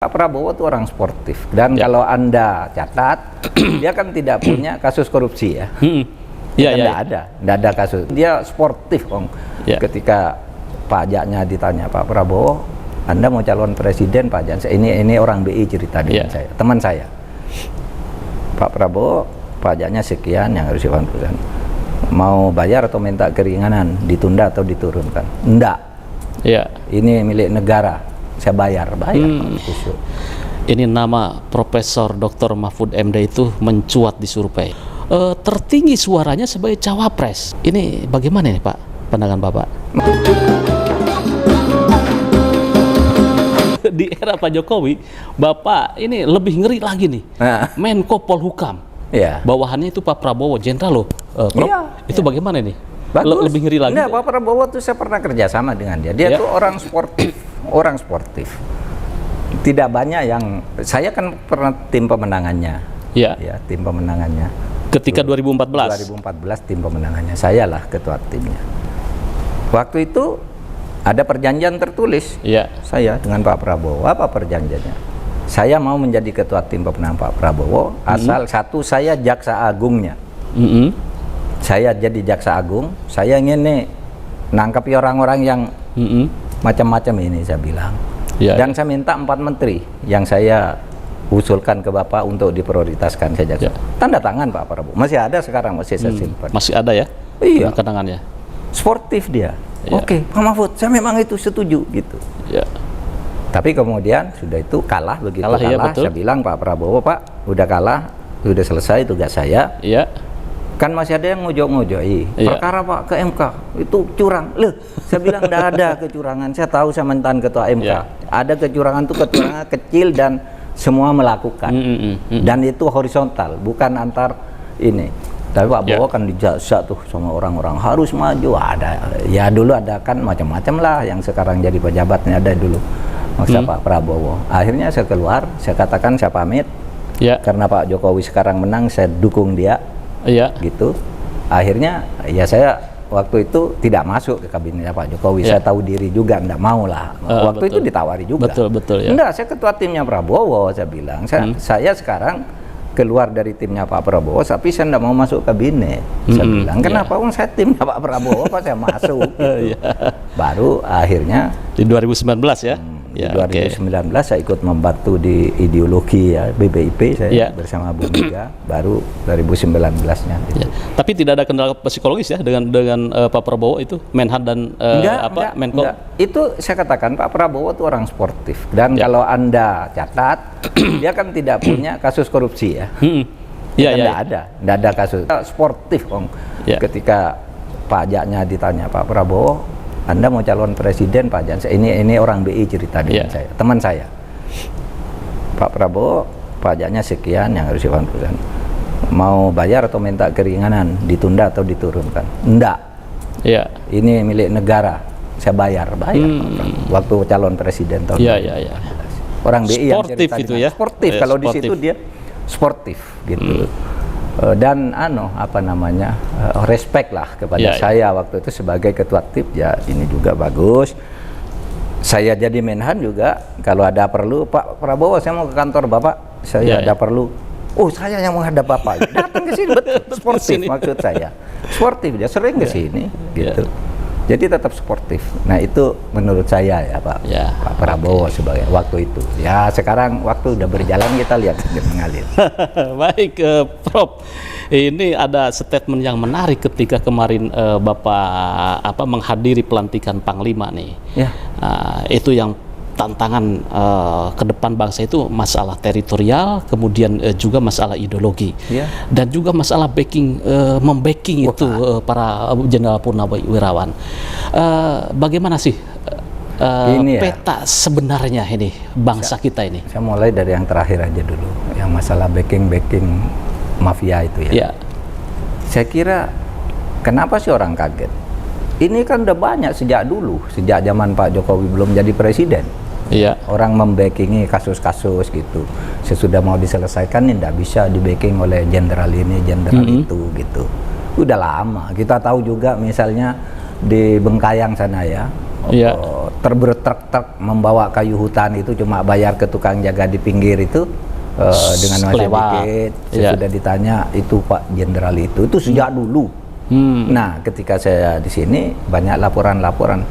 Pak Prabowo itu orang sportif dan kalau Anda catat dia kan tidak punya kasus korupsi ya. Nggak ada kasus. Dia sportif, Om. Ketika pajaknya ditanya Pak Prabowo, Anda mau calon presiden pajak saya ini orang BI cerita dengan saya, teman saya. Pak Prabowo pajaknya sekian yang harus dilakukan. Mau bayar atau minta keringanan, ditunda atau diturunkan? Enggak. Ini milik negara. Saya bayar. Ini nama Profesor Dr. Mahfud MD itu mencuat di survei. Tertinggi suaranya sebagai cawapres. Ini bagaimana nih Pak, pandangan Bapak? Di era Pak Jokowi, Bapak ini lebih ngeri lagi nih. Menko Polhukam. Bawahannya itu Pak Prabowo, jenderal loh. Itu bagaimana nih? Lebih ngeri lagi. Pak Prabowo tuh saya pernah kerjasama dengan dia. Dia tuh orang sportif. Orang sportif. Tidak banyak yang saya kan pernah tim pemenangannya. Tim pemenangannya. Ketika 2014 tim pemenangannya. Saya lah ketua timnya. Waktu itu ada perjanjian tertulis. Saya dengan Pak Prabowo. Apa perjanjiannya? Saya mau menjadi ketua tim pemenangan Pak Prabowo asal satu saya jaksa agungnya. Saya jadi jaksa agung. Saya ingin nih nangkapi orang-orang yang macam-macam ini, saya bilang. Dan saya minta 4 menteri yang saya usulkan ke Bapak untuk diprioritaskan saja. Tanda tangan Pak Prabowo. Masih ada sekarang, masih saya simpan. Masih ada ya? Iya. Kenangannya. Sportif dia. Oke, Pak Mahfud, saya memang itu setuju gitu. Tapi kemudian sudah itu kalah, begitu kalah saya bilang Pak Prabowo, Pak, udah kalah, udah selesai tugas saya. Kan masih ada yang ngojok-ngojoi perkara Pak ke MK itu curang. Loh, saya bilang tidak ada kecurangan. Saya tahu saya mantan ketua MK. Ada kecurangan itu kecurangan kecil dan semua melakukan. Dan itu horizontal, bukan antar ini. Tapi Pak Prabowo kan dijajah tuh sama orang-orang harus maju. Ada ya dulu ada kan macam-macam lah yang sekarang jadi pejabatnya ada dulu. Maksud Pak Prabowo. Akhirnya saya keluar, saya katakan saya pamit. Karena Pak Jokowi sekarang menang, saya dukung dia. Gitu. Akhirnya ya saya waktu itu tidak masuk ke kabinetnya Pak Jokowi. Saya tahu diri juga, enggak mau lah. Waktu itu ditawari juga. Enggak, saya ketua timnya Prabowo, saya bilang. Saya sekarang keluar dari timnya Pak Prabowo, tapi saya enggak mau masuk kabinet. Saya bilang, kenapa? Saya timnya Pak Prabowo, Pak saya masuk. Gitu. Baru akhirnya di 2019 ya. Di 2019 saya ikut membantu di ideologi ya BPIP saya bersama Bu Mega, baru 2019-nya itu. Tapi tidak ada kendala psikologis ya dengan Pak Prabowo itu, Menhan dan Menko. Enggak. Itu saya katakan Pak Prabowo itu orang sportif dan kalau Anda catat dia kan tidak punya kasus korupsi ya. Nggak ada kasus. Sportif, Om. Ketika pajaknya ditanya Pak Prabowo, Anda mau calon presiden pajak saya ini orang BI cerita dengan saya, teman saya. Pak Prabowo pajaknya sekian yang harus dilakukan. Mau bayar atau minta keringanan, ditunda atau diturunkan? Enggak. Ini milik negara. Saya bayar. Waktu calon presiden tahun 2014. Orang BI yang cerita itu ya. Sportif. Kalau di situ dia sportif gitu. Dan respect lah kepada saya waktu itu sebagai ketua tim. Ya ini juga bagus. Saya jadi Menhan juga kalau ada perlu, Pak Prabowo saya mau ke kantor Bapak, saya ada perlu. Oh, saya yang menghadap Bapak. Datang ke sini, betul. Sportif maksud saya. Sportif dia sering ke sini gitu. Jadi tetap sportif. Nah itu menurut saya ya Pak Prabowo sebagai waktu itu. Ya sekarang waktu udah berjalan kita lihat mengalir. Baik Prof, ini ada statement yang menarik ketika kemarin Bapak menghadiri pelantikan Panglima nih. Itu yang tantangan ke depan bangsa itu masalah teritorial, kemudian juga masalah ideologi, dan juga masalah membacking itu para jenderal purnawirawan. Bagaimana sih peta sebenarnya ini bangsa kita ini? Saya mulai dari yang terakhir aja dulu, yang masalah backing mafia itu ya. Saya kira kenapa sih orang kaget? Ini kan udah banyak sejak dulu, sejak zaman Pak Jokowi belum jadi presiden. Orang membackingi kasus-kasus gitu. Sesudah mau diselesaikan ini tidak bisa di-backing oleh jenderal ini, jenderal itu gitu. Udah lama. Kita tahu juga misalnya di Bengkayang sana ya, terbertrek-trek membawa kayu hutan itu cuma bayar ke tukang jaga di pinggir itu dengan masih dikit. Saya sudah ditanya itu Pak Jenderal itu sejak dulu. Nah, ketika saya di sini banyak laporan-laporan.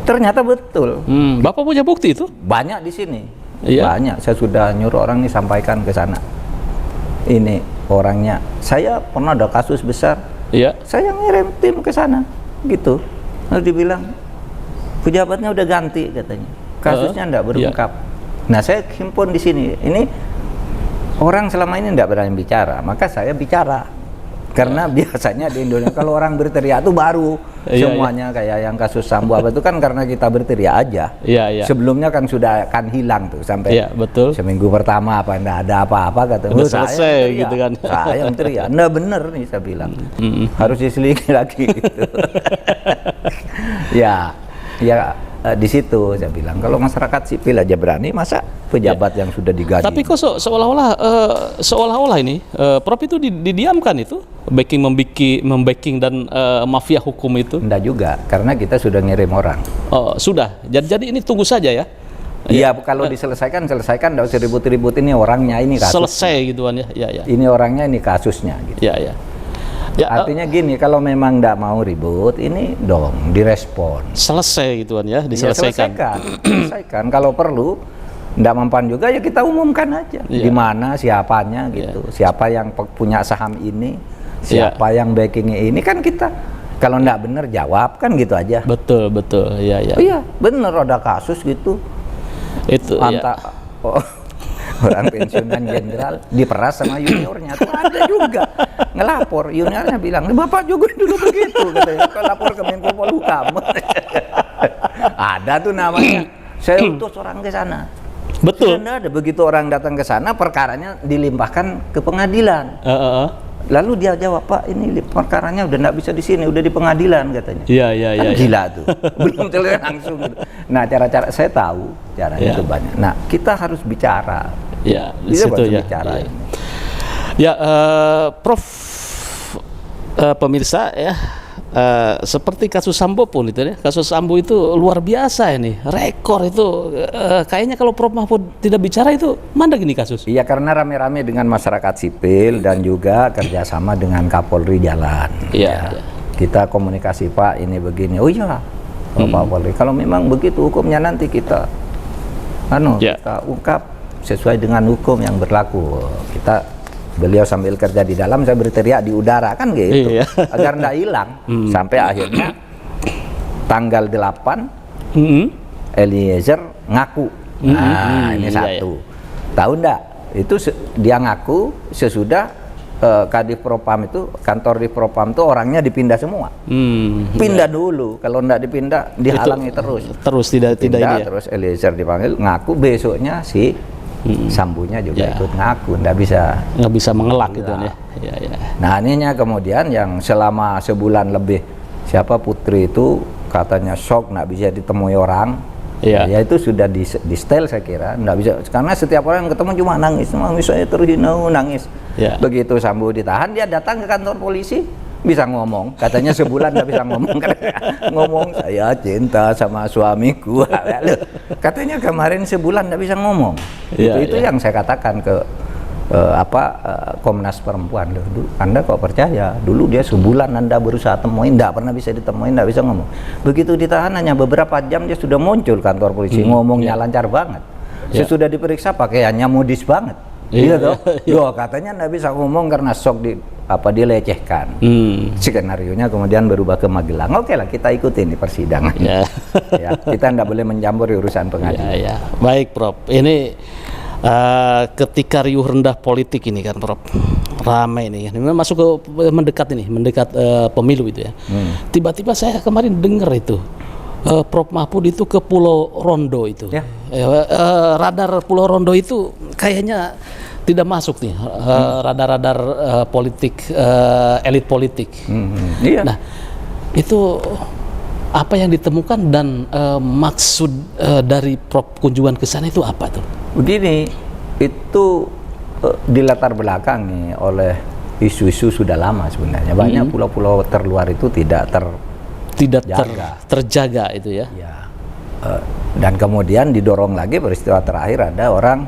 Ternyata betul. Bapak punya bukti itu? Banyak di sini. Banyak. Saya sudah nyuruh orang ini sampaikan ke sana. Ini orangnya. Saya pernah ada kasus besar. Saya ngirim tim ke sana. Gitu. Lalu dibilang pejabatnya udah ganti katanya. Kasusnya enggak berungkap. Nah, saya himpun di sini. Ini orang selama ini enggak berani bicara, maka saya bicara. Karena biasanya di Indonesia kalau orang berteriak itu baru semuanya kayak yang kasus Sambo apa itu kan karena kita berteriak aja. Sebelumnya kan sudah akan hilang tuh sampai seminggu pertama apa enggak ada apa-apa kata. Udah selesai gitu kan. Saya yang teriak. Enggak bener nih saya bilang. Harus diselidiki lagi gitu. Ya di situ saya bilang kalau masyarakat sipil aja berani, masa pejabat yang sudah digaji. Tapi kok seolah-olah ini Prof itu didiamkan itu membacking dan mafia hukum itu? Enggak juga, karena kita sudah ngirim orang. Oh, sudah. Jadi ini tunggu saja ya. Iya, kalau diselesaikan, enggak usah ribut-ribut ini orangnya ini kasus. Selesai gituan ya. Ini orangnya ini kasusnya gitu. Artinya gini, kalau memang enggak mau ribut, ini dong direspon. Selesai gituan ya, diselesaikan. Selesaikan. Kalau perlu enggak mempan juga ya kita umumkan aja. Di mana siapanya gitu. Siapa yang punya saham ini, siapa yang backingnya ini kan kita. Kalau enggak benar jawab kan gitu aja. Betul. Iya, benar ada kasus gitu. Itu orang pensiunan jenderal diperas sama juniornya tuh ada juga ngelapor, juniornya bilang bapak juga dulu begitu katanya, lapor ke Menko Polhukam. Ada tuh namanya, saya utus orang ke sana. Betul. Ada begitu orang datang ke sana, perkaranya dilimpahkan ke pengadilan. Lalu dia jawab, Pak ini perkaranya udah nggak bisa di sini, udah di pengadilan katanya. Iya. Gila tuh, belum selesai langsung. Gitu. Nah cara-cara saya tahu caranya itu banyak. Nah kita harus bicara. Di situ ya. Bicara. Prof, pemirsa ya. Seperti kasus Sambo pun itu ya, kasus Sambo itu luar biasa ini, rekor itu. Kayaknya kalau Prof Mahfud tidak bicara itu mana gini kasus? Iya, karena rame-rame dengan masyarakat sipil dan juga kerjasama dengan Kapolri jalan. Kita komunikasi Pak ini begini. Oh iya, Pak Polri, kalau memang begitu hukumnya nanti kita kita ungkap sesuai dengan hukum yang berlaku. Beliau sambil kerja di dalam, saya berteriak di udara kan gitu, agar nggak hilang. Sampai akhirnya tanggal 8 Eliezer ngaku. Nah ini satu. Tahu nggak? Itu dia ngaku sesudah Kadif Propam itu, kantor di Propam itu orangnya dipindah semua. Pindah dulu, kalau nggak dipindah dihalangi terus tidak ini ya. Terus Eliezer dipanggil ngaku, besoknya si Sambunya juga ikut ngaku, nggak bisa mengelak gitu ya. Nah ininya kemudian yang selama sebulan lebih siapa Putri itu katanya shock nggak bisa ditemui orang. Ya itu sudah di style saya kira, nggak bisa, karena setiap orang yang ketemu cuma nangis saya terhina, nangis. Begitu Sambu ditahan, dia datang ke kantor polisi, bisa ngomong, katanya sebulan nggak bisa ngomong. Ngomong saya cinta sama suamiku, katanya kemarin sebulan nggak bisa ngomong. Itu yang saya katakan ke Komnas Perempuan, Anda kok percaya? Dulu dia sebulan Anda berusaha temuin, nggak pernah bisa ditemuin, nggak bisa ngomong. Begitu ditahan hanya beberapa jam dia sudah muncul kantor polisi, ngomongnya lancar banget. Sesudah diperiksa pakaiannya modis banget. Iya toh? Katanya nggak bisa ngomong karena shock dilecehkan. Skenarionya kemudian berubah ke Magelang. Oke lah, kita ikutin di persidangan. Kita nggak boleh mencampuri urusan pengadilan. Baik Prof, ini ketika riuh rendah politik ini kan Prof, ramai ini masuk ke mendekat pemilu itu ya. Tiba-tiba saya kemarin dengar itu Prof Mahfud itu ke Pulau Rondo itu. Radar Pulau Rondo itu kayaknya tidak masuk nih, radar-radar politik, elit politik. Nah itu apa yang ditemukan dan maksud dari Prof kunjungan ke sana itu apa tuh? Begini, itu dilatar belakangi oleh isu-isu sudah lama sebenarnya. Banyak pulau-pulau terluar itu tidak terjaga itu ya. Dan kemudian didorong lagi peristiwa terakhir ada orang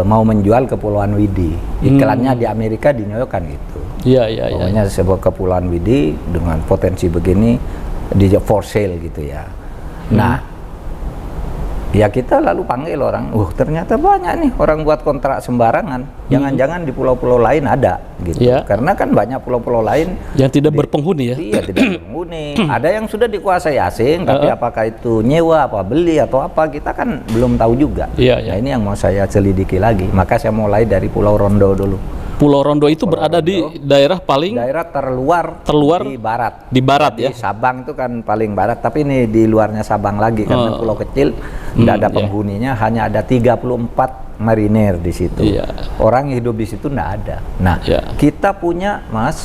mau menjual Kepulauan Widi. Iklannya di Amerika di New York kan gitu. Iya. Pokoknya sebuah Kepulauan Widi dengan potensi begini di for sale gitu ya. Nah, ya kita lalu panggil orang, ternyata banyak nih orang buat kontrak sembarangan. Jangan-jangan di pulau-pulau lain ada gitu. Karena kan banyak pulau-pulau lain yang tidak berpenghuni ya. Iya, tidak berpenghuni. Ada yang sudah dikuasai asing, tapi apakah itu nyewa, apa beli atau apa, kita kan belum tahu juga. Nah, ini yang mau saya selidiki lagi. Maka saya mulai dari Pulau Rondo dulu. Pulau Rondo itu berada di daerah terluar di barat. Di barat ya. Sabang itu kan paling barat, tapi ini di luarnya Sabang lagi karena pulau kecil, tidak ada penghuninya, hanya ada 34 marinir di situ. Orang hidup di situ tidak ada. Nah, kita punya Mas